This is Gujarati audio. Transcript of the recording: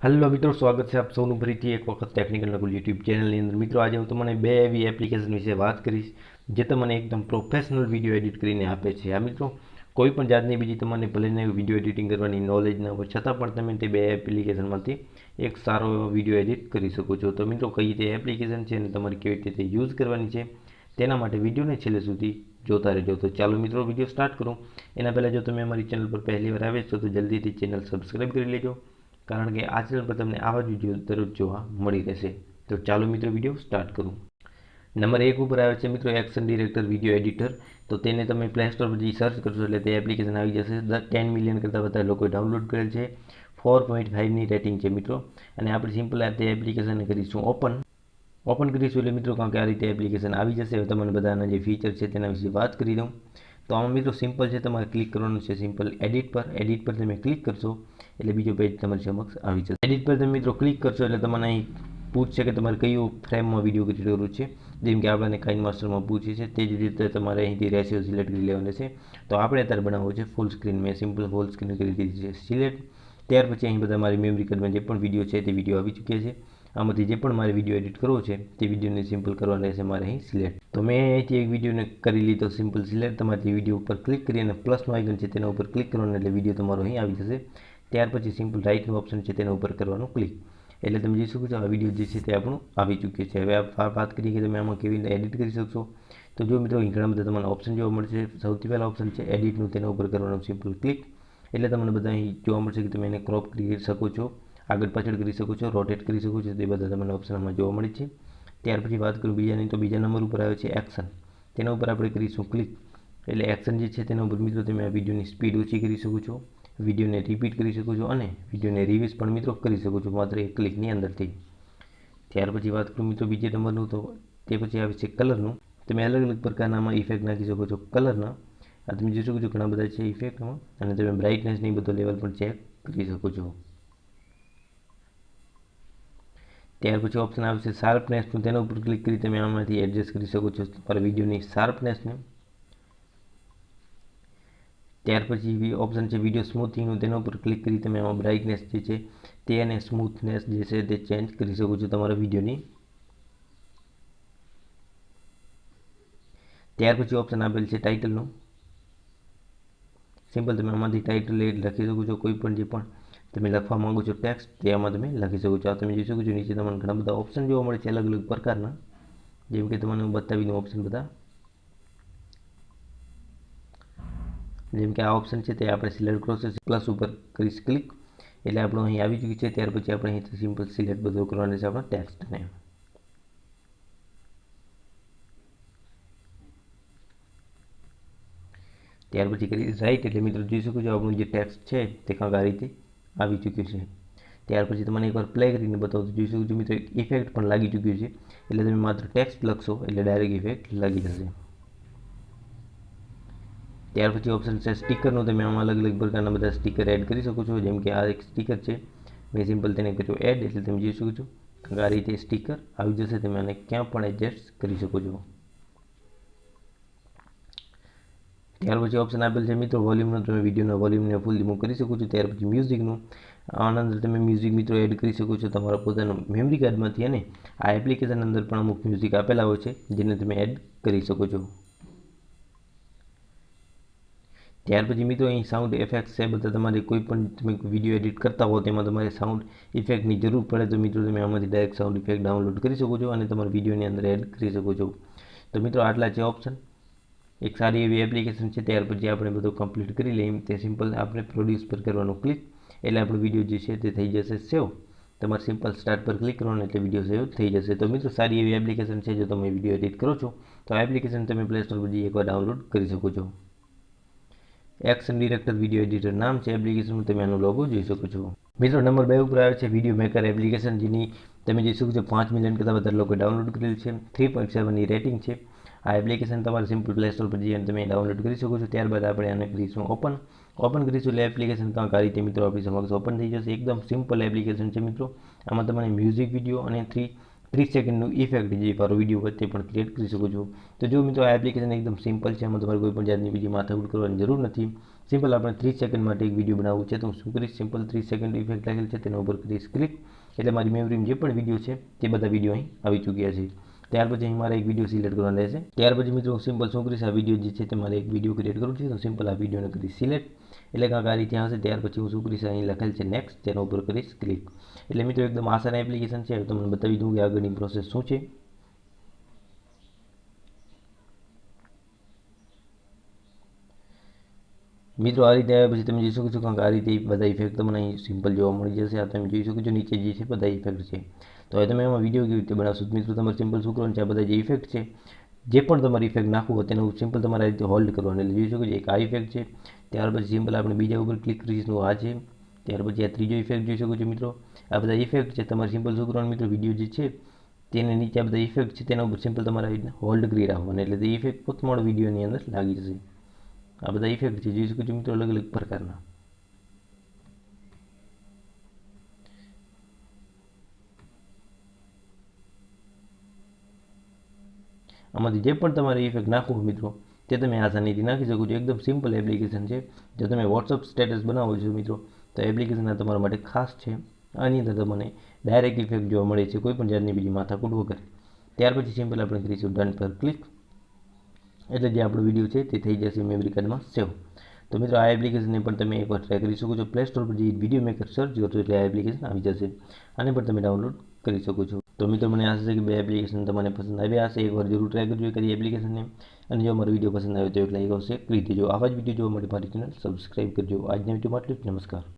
हेलो मित्रों, स्वागत है आप સૌનું ફરીથી એક વખત ટેકનિકલ નકુલ યુટ્યુબ ચેનલની અંદર। મિત્રો, આજે હું તમને બે એવી એપ્લિકેશન વિશે વાત કરીશ જે તમને એકદમ પ્રોફેશનલ વિડીયો એડિટ કરીને આપે છે। આ મિત્રો, કોઈ પણ જાતની બીજી તમને ભલેને વિડીયો એડિટિંગ કરવાની નોલેજ ન હોય છતાં પણ તમે તે બે એપ્લિકેશનમાંથી એક સારો એવો વિડીયો એડિટ કરી શકો છો। તો મિત્રો, કઈ તે એપ્લિકેશન છે અને તમારે કેવી રીતે યુઝ કરવાની છે તેના માટે વિડીયોને છેલ્લે સુધી જોતા રહેજો। તો ચાલો મિત્રો, વિડીયો સ્ટાર્ટ કરું એના પહેલાં જો તમે અમારી ચેનલ પર પહેલી વાર આવે છો તો જલ્દીથી ચેનલ સબસ્ક્રાઈબ કરી લેજો, કારણ કે આ ચેનલ પર તમને આવા જ વિડીયો દરરોજ જોવા મળી રહેશે। તો ચાલો મિત્રો, વિડીયો સ્ટાર્ટ કરું। નંબર 1 ઉપર આવે છે મિત્રો એક્શન ડિરેક્ટર વિડીયો એડિટર। તો તેને તમે પ્લે સ્ટોર પરથી સર્ચ કરશો એટલે તે એપ્લિકેશન આવી જશે। 10 મિલિયન કરતાં વધારે લોકોએ ડાઉનલોડ કરેલ છે। 4.5ની રેટિંગ છે મિત્રો। અને આપણે સિમ્પલ આ તે એપ્લિકેશનને કરીશું ઓપન કરીશું એટલે મિત્રો કારણ કે આ રીતે એપ્લિકેશન આવી જશે। હવે તમને બધાના જે ફીચર છે તેના વિશે વાત કરી દઉં તો આમાં મિત્રો સિમ્પલ છે, તમારે ક્લિક કરવાનું છે સિમ્પલ એડિટ પર તમે ક્લિક કરશો એટલે બીજો પેજ તમારી સમક્ષ આવી જશે। એડિટ પર તમે મિત્રો ક્લિક કરશો એટલે તમને અહીં પૂછશે કે તમારે કયું ફ્રેમમાં વિડીયો ક્રિએટ કરવું છે, જેમ કે આપણને કાઇન માસ્ટરમાં પૂછે છે તે જ રીતે તમારે અહીંથી રેશિયો સિલેક્ટ કરી લેવાનો છે। તો આપણે અત્યારે બનાવવું છે ફૂલ સ્ક્રીન, મેં સિમ્પલ ફૂલ સ્ક્રીન કરી દીધી છે સિલેક્ટ। ત્યાર પછી અહીં બધા મારી મેમરી કાર્ડમાં જે પણ વિડીયો છે તે વિડીયો આવી ચૂક્યા છે। આમાંથી જે પણ મારે વિડીયો એડિટ કરવો છે તે વિડીયોને સિમ્પલ કરવાનો રહેશે મારે અહીં સિલેક્ટ। તો મેં અહીંથી એક વિડીયોને કરી લીધો સિમ્પલ સિલેક્ટ। તમારે વિડીયો ઉપર ક્લિક કરી અને પ્લસનો આઇકન છે તેના ઉપર ક્લિક કરવાનું એટલે વિડીયો તમારો અહીં આવી જશે। ત્યાર પછી સિમ્પલ રાઇટનું ઓપ્શન છે તેના ઉપર કરવાનું ક્લિક એટલે તમે જોઈ શકો છો આ વિડીયો જે છે તે આપણું આવી ચૂક્યો છે। હવે વાત કરીએ કે તમે આમાં કેવી રીતે એડિટ કરી શકશો। તો જો મિત્રો, અહીં ઘણા બધા તમને ઓપ્શન જોવા મળશે। સૌથી પહેલા ઓપ્શન છે એડિટનું, તેના ઉપર કરવાનું સિમ્પલ ક્લિક એટલે તમને બધા અહીં જોવા મળશે કે તમે એને ક્રોપ કરી શકો છો, આગળ પાછળ કરી શકો છો, રોટેટ કરી શકો છો, તે બધા તમને ઓપ્શન આમાં જોવા મળે છે। ત્યાર પછી વાત કરું બીજાની તો બીજા નંબર ઉપર આવે છે એક્શન। તેના ઉપર આપણે કરીશું ક્લિક એટલે એક્શન જે છે તેના ઉપર મિત્રો તમે આ વિડીયોની સ્પીડ ઓછી કરી શકો છો, વિડીયોને રિપીટ કરી શકો છો અને વિડીયોને રિવીઝ પણ મિત્રો કરી શકો છો માત્ર એક ક્લિકની અંદરથી। ત્યાર પછી વાત કરું મિત્રો બીજા નંબરનું તો તે પછી આવે છે કલરનું। તમે અલગ અલગ પ્રકારનામાં ઇફેક્ટ નાખી શકો છો કલરના। આ તમે જોઈ શકો છો ઘણા બધા છે ઇફેક્ટમાં અને તમે બ્રાઇટનેસને એ બધો લેવલ પણ ચેક કરી શકો છો। ત્યાર પછી ઓપ્શન આવે છે શાર્પનેસનું, તેના ઉપર ક્લિક કરી તમે આમાંથી એડજસ્ટ કરી શકો છો તમારા વિડીયોની શાર્પનેસને। ત્યાર પછી ઓપ્શન છે વિડીયો સ્મૂથિંગનું, તેના ઉપર ક્લિક કરી તમે આમાં બ્રાઇટનેસ જે છે તે અને સ્મૂથનેસ જે છે તે ચેન્જ કરી શકો છો તમારા વિડીયોની। ત્યાર પછી ઓપ્શન આપેલ છે ટાઇટલનું, સિમ્પલ તમે આમાંથી ટાઇટલ લખી શકો છો, કોઈ પણ જે પણ તમે લખવા માંગો છો ટેક્સ્ટ તે આમાં તમે લખી શકો છો। આ તમે જોઈ શકો છો નીચે તમને ઘણા બધા ઓપ્શન જોવા મળે છે અલગ અલગ પ્રકારના, જેમ કે તમને હું બતાવી દઉં ઓપ્શન બધા। જેમ કે આ ઓપ્શન છે તે આપણે સિલેક્ટ કરશે પ્લસ ઉપર કરીશ ક્લિક એટલે આપણું અહીં આવી ચૂક્યું છે। ત્યાર પછી આપણે અહીં સિમ્પલ સિલેક્ટ બધું કરવાનું છે આપણા ટેક્સ્ટને। ત્યાર પછી કરી રાઈટ એટલે મિત્રો જોઈ શકો છો આપણું જે ટેક્સ્ટ છે તે કંઈક આ રીતે આવી ચૂક્યું છે। ત્યાર પછી તમને એકવાર પ્લે કરીને બતાવો તો જોઈ શકો છો મિત્રો ઇફેક્ટ પણ લાગી ચૂક્યું છે એટલે તમે માત્ર ટેક્સ્ટ લખશો એટલે ડાયરેક્ટ ઇફેક્ટ લાગી જશે। ત્યાર પછી ઓપ્શન છે સ્ટીકરનું, તમે આમાં અલગ અલગ પ્રકારના બધા સ્ટીકર એડ કરી શકો છો, જેમ કે આ એક સ્ટીકર છે મેં સિમ્પલ તેને કર્યું એડ એટલે તમે જોઈ શકો છો આ રીતે સ્ટીકર આવી જશે, તમે આને ક્યાં પણ એડજસ્ટ કરી શકો છો। ત્યાર પછી ઓપ્શન આપેલ છે મિત્રો વોલ્યુમનો, તમે વિડીયોના વોલ્યુમને ફૂલ રિમૂવ કરી શકો છો। ત્યાર પછી મ્યુઝિકનું, આના અંદર તમે મ્યુઝિક મિત્રો એડ કરી શકો છો તમારા પોતાના મેમરી કાર્ડમાંથી અને આ એપ્લિકેશન અંદર પણ અમુક મ્યુઝિક આપેલા હોય છે જેને તમે એડ કરી શકો છો। ત્યાર પછી મિત્રો અહીં સાઉન્ડ ઇફેક્ટ છે બધા, તમારે કોઈ પણ તમે વિડીયો એડિટ કરતા હો તેમાં તમારે સાઉન્ડ ઇફેક્ટની જરૂર પડે તો મિત્રો તમે આમાંથી ડાયરેક્ટ સાઉન્ડ ઇફેક્ટ ડાઉનલોડ કરી શકો છો અને તમારા વિડીયોની અંદર એડ કરી શકો છો। તો મિત્રો આટલા છે ઓપ્શન, એક સારી એવી એપ્લિકેશન છે। ત્યાર પછી આપણે બધું કમ્પ્લીટ કરી લઈએ તે સિમ્પલ આપણે પ્રોડ્યુસ પર કરવાનું ક્લિક એટલે આપણો વિડીયો જે છે તે થઈ જશે સેવ। તમારે સિમ્પલ સ્ટાર્ટ પર ક્લિક કરવાનું એટલે વિડીયો સેવ થઈ જશે। તો મિત્રો સારી એવી એપ્લિકેશન છે, જો તમે વિડીયો એડિટ કરો છો તો આ એપ્લિકેશન તમે પ્લે સ્ટોર પરથી એકવાર ડાઉનલોડ કરી શકો છો। એક્શન ડિરેક્ટર વિડીયો એડિટર નામ છે એપ્લિકેશનનું, તમે આનો લોગો જોઈ શકો છો। મિત્રો નંબર 2 ઉપર આવે છે વિડીયો મેકર એપ્લિકેશન, જેની તમે જોઈ શકો છો 5 મિલિયન કરતાં વધારે લોકો ડાઉનલોડ કરેલ છે। 3.7ની રેટિંગ છે। આ એપ્લિકેશન તમારે સિમ્પલ પ્લે સ્ટોર પર જઈને તમે ડાઉનલોડ કરી શકો છો। ત્યારબાદ આપણે આને કરીશું ઓપન કરીશું એટલે એપ્લિકેશન કાંઈક આ રીતે મિત્રો આપણી સમક્ષ ઓપન થઈ જશે। એકદમ સિમ્પલ એપ્લિકેશન છે મિત્રો, આમાં તમારે મ્યુઝિક વિડીયો અને 30 સેકન્ડનું ઇફેક્ટ જે મારો વિડીયો હોય તે પણ ક્રિએટ કરી શકો છો। તો જો મિત્રો આ એપ્લિકેશન એકદમ સિમ્પલ છે, આમાં તમારે કોઈ પણ જાતની બીજી માથાકૂટ કરવાની જરૂર નથી। સિમ્પલ આપણે 30 સેકન્ડ માટે એક વિડીયો બનાવવું છે. તો હું શું કરીશ, સિમ્પલ 30 સેકન્ડ ઇફેક્ટ લાગેલ છે તેના ઉપર કરીશ ક્લિક. એટલે મારી મેમરીમાં જે પણ વિડીયો છે તે બધા વિડીયો અહીં આવી ચૂક્યા છે. ત્યાર પછી અહીં મારે એક વિડીયો સિલેક્ટ કરવાનો રહેશે. ત્યાર પછી મિત્રો સિમ્પલ શું કરીશ, આ વિડીયો જે છે તે મારે એક વિડીયો ક્રિએટ કરવું છે. તો સિમ્પલ આ વિડીયોને કરીશ સિલેક્ટ. એટલે કાંક આ રીતે હશે. ત્યાર પછી હું શું કરીશ, અહીં લખેલ છે નેક્સ્ટ, તેના ઉપર કરીશ ક્લિક. એટલે મિત્રો એકદમ આસાન એપ્લિકેશન છે. તમને બતાવી દઉં કે આગળની પ્રોસેસ શું છે. મિત્રો આ રીતે આવ્યા પછી તમે જોઈ શકો છો કારણ કે આ રીતે બધા ઇફેક્ટ તમને અહીં સિમ્પલ જોવા મળી જશે. આ તમે જોઈ શકો છો નીચે જે છે બધા ઇફેક્ટ છે. તો હવે તમે એમાં વિડીયો કેવી રીતે બનાવશો. મિત્રો તમારે સિમ્પલ શું કરવાનું છે, આ બધા જે ઇફેક્ટ છે, જે પણ તમારે ઇફેક્ટ નાખવું હોય તેનું સિમ્પલ તમારે આ રીતે હોલ્ડ કરવાનું. એટલે જોઈ શકો છો એક આ ઇફેક્ટ છે. ત્યાર પછી સિમ્પલ આપણે બીજા ઉપર ક્લિક કરીશું, આ છે. ત્યાર પછી આ ત્રીજો ઇફેક્ટ જોઈ શકો છો મિત્રો. આ બધા ઇફેક્ટ છે. તમારે સિમ્પલ શું કરવાનું મિત્રો, વિડીયો જે છે તેને નીચે આ બધા ઇફેક્ટ છે તેના ઉપર સિમ્પલ તમારે હોલ્ડ કરી રાખવાનું. એટલે તે ઇફેક્ટ પોતમાળ વિડીયોની અંદર લાગી જશે. આ બધા ઇફેક્ટ છે જોઈ શકો છો મિત્રો, અલગ અલગ પ્રકારના. આમાંથી જે પણ તમારે ઇફેક્ટ નાખવું મિત્રો તે તમે આસાનીથી નાખી શકો છો. એકદમ સિમ્પલ એપ્લિકેશન છે. જો તમે વોટ્સઅપ સ્ટેટસ બનાવો છો મિત્રો તો એપ્લિકેશન આ તમારા માટે ખાસ છે. આની અંદર તમને ડાયરેક્ટ ઇફેક્ટ જોવા મળે છે કોઈ પણ જાતની બીજી માથાકૂટ વગર. ત્યાર પછી સિમ્પલ આપણે કરીશું ડન પર ક્લિક. એટલે જે આપણો વિડીયો છે તે થઈ જશે મેમરી કાર્ડમાં સેવ. તો મિત્રો આ એપ્લિકેશનને પણ તમે એકવાર ટ્રાય કરી શકો છો. પ્લે સ્ટોર પર જે વિડીયો મેકર સર્ચ કરશો એટલે આ એપ્લિકેશન આવી જશે. આને પણ તમે ડાઉનલોડ કરી શકો છો. તો મિત્રો મને આશા છે કે બે એપ્લિકેશન તમને પસંદ આવ્યા હશે. એકવાર જરૂર ટ્રાય કરજો કરી એપ્લિકેશનને. અને જો મારો વિડીયો પસંદ આવ્યો તો એક લાઈક અવશ્ય કરી દેજો. આવા જ વિડીયો જોવા માટે મારી ચેનલ સબસ્ક્રાઈબ કરજો. આજના વિડીયોમાં આટલું જ. નમસ્કાર.